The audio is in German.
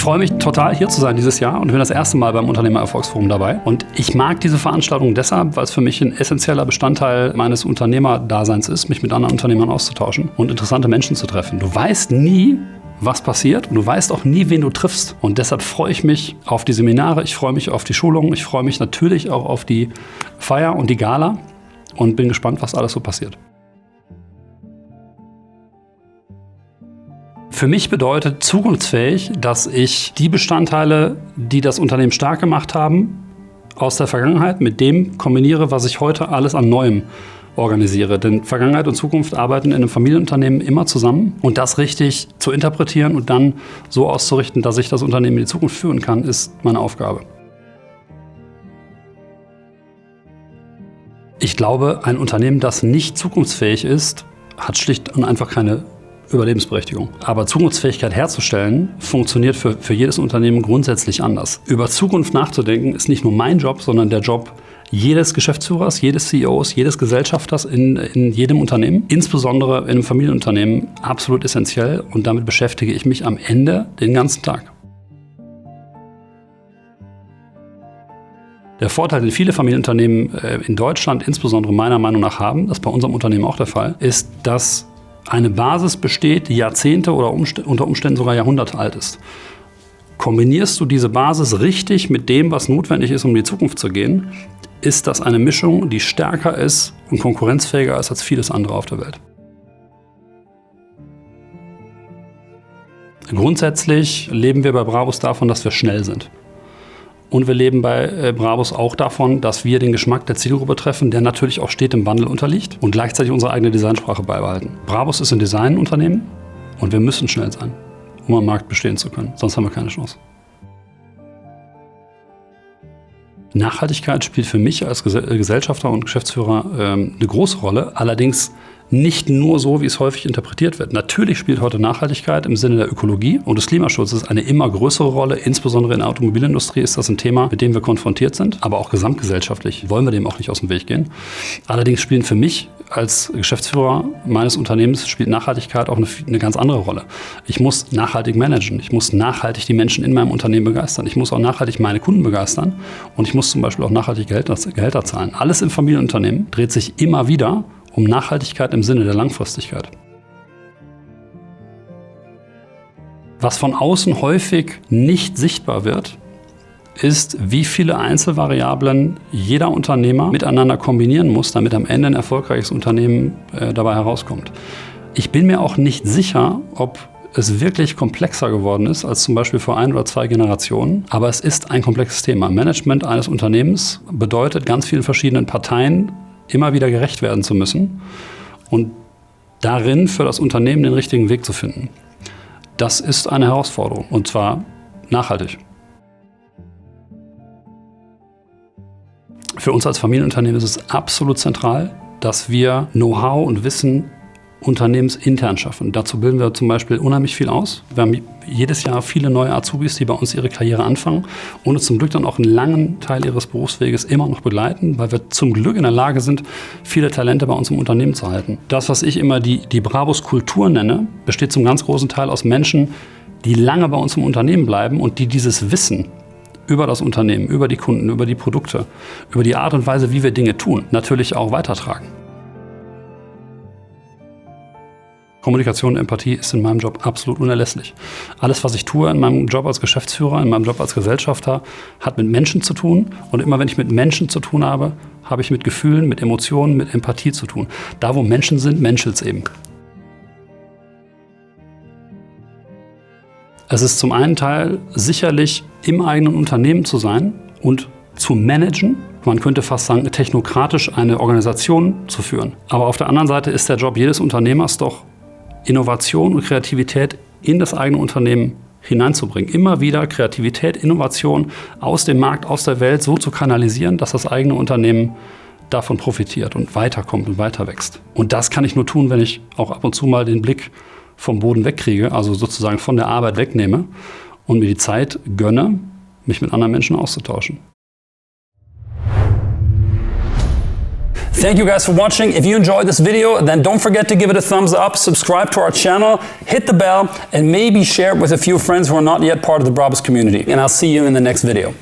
freue mich total, hier zu sein dieses Jahr und bin das erste Mal beim Unternehmererfolgsforum dabei. Und ich mag diese Veranstaltung deshalb, weil es für mich ein essentieller Bestandteil meines Unternehmerdaseins ist, mich mit anderen Unternehmern auszutauschen und interessante Menschen zu treffen. Du weißt nie, was passiert und du weißt auch nie, wen du triffst. Und deshalb freue ich mich auf die Seminare, ich freue mich auf die Schulungen, ich freue mich natürlich auch auf die Feier und die Gala und bin gespannt, was alles so passiert. Für mich bedeutet zukunftsfähig, dass ich die Bestandteile, die das Unternehmen stark gemacht haben, aus der Vergangenheit mit dem kombiniere, was ich heute alles an Neuem organisiere. Denn Vergangenheit und Zukunft arbeiten in einem Familienunternehmen immer zusammen. Und das richtig zu interpretieren und dann so auszurichten, dass ich das Unternehmen in die Zukunft führen kann, ist meine Aufgabe. Ich glaube, ein Unternehmen, das nicht zukunftsfähig ist, hat schlicht und einfach keine Überlebensberechtigung. Aber Zukunftsfähigkeit herzustellen, funktioniert für jedes Unternehmen grundsätzlich anders. Über Zukunft nachzudenken, ist nicht nur mein Job, sondern der Job jedes Geschäftsführers, jedes CEOs, jedes Gesellschafters in jedem Unternehmen, insbesondere in einem Familienunternehmen, absolut essentiell. Und damit beschäftige ich mich am Ende den ganzen Tag. Der Vorteil, den viele Familienunternehmen in Deutschland insbesondere meiner Meinung nach haben, das ist bei unserem Unternehmen auch der Fall, ist, dass eine Basis besteht, die Jahrzehnte oder unter Umständen sogar Jahrhunderte alt ist. Kombinierst du diese Basis richtig mit dem, was notwendig ist, um in die Zukunft zu gehen, ist das eine Mischung, die stärker ist und konkurrenzfähiger ist als vieles andere auf der Welt. Grundsätzlich leben wir bei Brabus davon, dass wir schnell sind. Und wir leben bei Brabus auch davon, dass wir den Geschmack der Zielgruppe treffen, der natürlich auch stetem Wandel unterliegt und gleichzeitig unsere eigene Designsprache beibehalten. Brabus ist ein Designunternehmen und wir müssen schnell sein, um am Markt bestehen zu können. Sonst haben wir keine Chance. Nachhaltigkeit spielt für mich als Gesellschafter und Geschäftsführer eine große Rolle, allerdings nicht nur so, wie es häufig interpretiert wird. Natürlich spielt heute Nachhaltigkeit im Sinne der Ökologie und des Klimaschutzes eine immer größere Rolle. Insbesondere in der Automobilindustrie ist das ein Thema, mit dem wir konfrontiert sind. Aber auch gesamtgesellschaftlich wollen wir dem auch nicht aus dem Weg gehen. Allerdings spielen für mich als Geschäftsführer meines Unternehmens spielt Nachhaltigkeit auch eine ganz andere Rolle. Ich muss nachhaltig managen. Ich muss nachhaltig die Menschen in meinem Unternehmen begeistern. Ich muss auch nachhaltig meine Kunden begeistern. Und ich muss zum Beispiel auch nachhaltig Gehälter zahlen. Alles im Familienunternehmen dreht sich immer wieder um Nachhaltigkeit im Sinne der Langfristigkeit. Was von außen häufig nicht sichtbar wird, ist, wie viele Einzelvariablen jeder Unternehmer miteinander kombinieren muss, damit am Ende ein erfolgreiches Unternehmen dabei herauskommt. Ich bin mir auch nicht sicher, ob es wirklich komplexer geworden ist als zum Beispiel vor 1 oder 2 Generationen. Aber es ist ein komplexes Thema. Management eines Unternehmens bedeutet, ganz vielen verschiedenen Parteien immer wieder gerecht werden zu müssen und darin für das Unternehmen den richtigen Weg zu finden. Das ist eine Herausforderung und zwar nachhaltig. Für uns als Familienunternehmen ist es absolut zentral, dass wir Know-how und Wissen unternehmensintern schaffen. Dazu bilden wir zum Beispiel unheimlich viel aus. Wir haben jedes Jahr viele neue Azubis, die bei uns ihre Karriere anfangen und uns zum Glück dann auch einen langen Teil ihres Berufsweges immer noch begleiten, weil wir zum Glück in der Lage sind, viele Talente bei uns im Unternehmen zu halten. Das, was ich immer die Brabus-Kultur nenne, besteht zum ganz großen Teil aus Menschen, die lange bei uns im Unternehmen bleiben und die dieses Wissen über das Unternehmen, über die Kunden, über die Produkte, über die Art und Weise, wie wir Dinge tun, natürlich auch weitertragen. Kommunikation und Empathie ist in meinem Job absolut unerlässlich. Alles, was ich tue in meinem Job als Geschäftsführer, in meinem Job als Gesellschafter, hat mit Menschen zu tun. Und immer wenn ich mit Menschen zu tun habe, habe ich mit Gefühlen, mit Emotionen, mit Empathie zu tun. Da, wo Menschen sind, menschelt's eben. Es ist zum einen Teil sicherlich im eigenen Unternehmen zu sein und zu managen. Man könnte fast sagen, technokratisch eine Organisation zu führen. Aber auf der anderen Seite ist der Job jedes Unternehmers doch, Innovation und Kreativität in das eigene Unternehmen hineinzubringen. Immer wieder Kreativität, Innovation aus dem Markt, aus der Welt so zu kanalisieren, dass das eigene Unternehmen davon profitiert und weiterkommt und weiter wächst. Und das kann ich nur tun, wenn ich auch ab und zu mal den Blick vom Boden wegkriege, also sozusagen von der Arbeit wegnehme und mir die Zeit gönne, mich mit anderen Menschen auszutauschen. Thank you guys for watching. If you enjoyed this video, then don't forget to give it a thumbs up, subscribe to our channel, hit the bell, and maybe share it with a few friends who are not yet part of the Brabus community. And I'll see you in the next video.